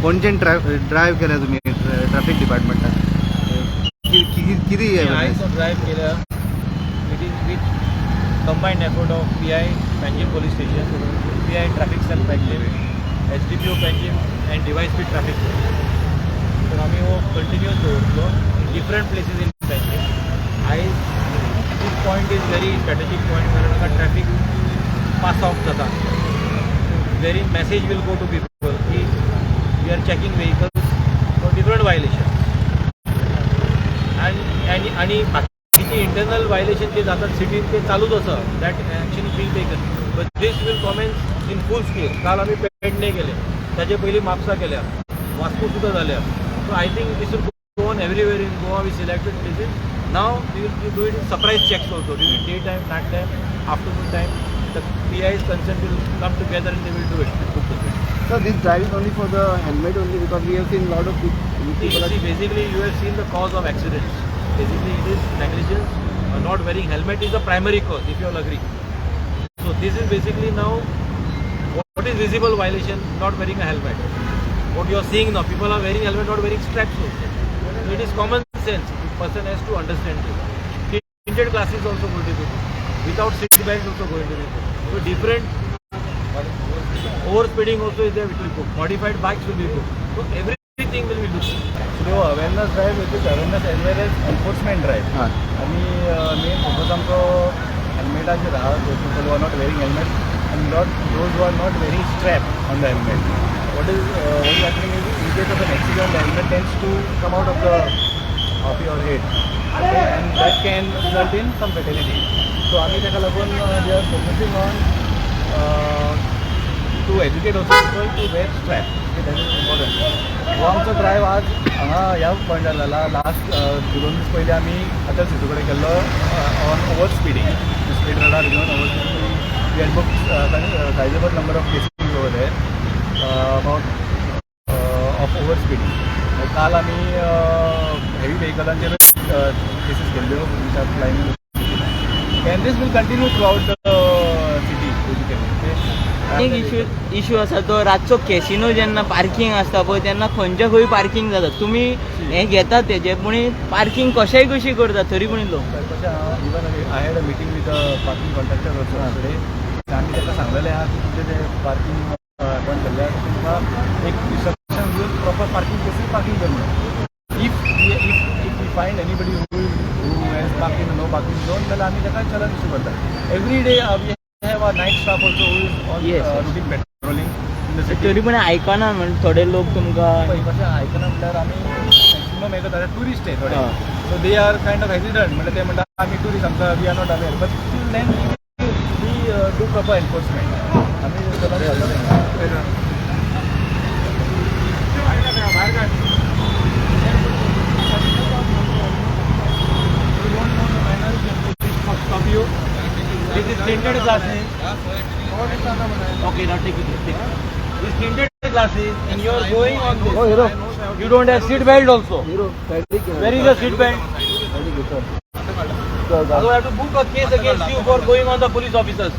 पणजेन drive केल्या तुम्ही traffic डिपार्टमेंटान किती हांवें ड्रायव्ह केल्या it is with combined effort of PI Panjim police station, PI traffic cell Panjim, SDPO Panjim and device speed traffic. तर आमी हो कंटिन्यूअस दवरतलो in different places in Panjim. आयज this point is very strategic point, कारण हांगा ट्रॅफिक पास ऑफ जाता. Very message will go to people की we are checking vehicles for different violation. आणि बाकीचे इंटरनल वायलेशन जे जातात सिटीन ते चालूच आसा, that action is being taken. But this will commence in full scale. काल आमी पेडणे केले, ताचे पयलीं म्हापसा केल्या, वास्को सुद्दां जाल्या. So I think this will go on everywhere in Goa we selected places. Now we will do it in surprise checks also during day time, night time, afternoon time. The PI's concern will come together and they will do it. So this drive is only for the helmet only, because we have seen lot of people. See, basically you have seen the cause of accidents. Basically it is negligence. Not wearing helmet is the primary cause, if you all agree. So this is basically now what is visible violation, not wearing a helmet. What you are seeing now, people are wearing helmet, not wearing straps also. So it is common sense. The person has to understand this. Tinted glasses also going to be put. Without seat belt also going to be put. So different overspeeding also is there, which will put. Modified bikes will be put. So everything will be looked. So awareness drive it is awareness as well as enforcement drive. आणि main focus आमचो हेल्मेटाचेर आहा. People who are not wearing helmet and not those who are not wearing strap on the helmet. What is happening is, in case of an accident, the helmet tends to come out of your head. Okay, and that can result in some fatality. So आम्ही ताका लागून we are focusing on to educate also people to wear strap. Okay, that is important. हो आमचो drive आज हांगा ह्या पॉयंटार जाला. Last 2 दीस पयलीं आमी अटल सिटू कडेन केल्लो on over speeding. Speed radar घेवन over speeding. We had booked sizeable number of cases over there about of over speeding. काल आमी हेवी व्हेकलांचेर केसीस केल्ल्यो which are flying. And this will continue throughout the city basically. एक issue आसा तो रातचो casino जेन्ना पार्किंग आसता पळय तेन्ना खंयच्या खंय पार्किंग जाता. तुमी हें घेतात तेजे, पूण पार्किंग कशेंय कशी करता तरी पूण लोक. Even I had a meeting with parking contractor also today. आमी ताका सांगलेलें आहा की तुमचें तें पार्किंग अपॉयंट केल्ल्यार तुमकां एक इंस्ट्रक्शन दिवन प्रॉपर पार्किंग प्लेसीर पार्किंग करता. If we find anybody who has parked in a no parking zone, then आमी ताका चलन इशू करता. Every day we have a night staff also who is on routine patrolling in the city. तरी पूण आयकना म्हणजे थोडे लोक तुमकां कशें आयकना म्हणल्यार आमी मॅक्सिमम हें करता टुरिस्ट आहे थोडे. So they are kind of hesitant. म्हणजे ते म्हणटा आमी टुरिस्ट, आमकां we are not aware. But still then we do proper enforcement. आमी चलन घालता. Stop you. This is tinted glasses. Okay, now take it. This tinted glasses, and you are going on this. Oh, hero. You don't have seat belt also. Hero, Where is the seat belt? So I have to book a case against you for going on the police officers.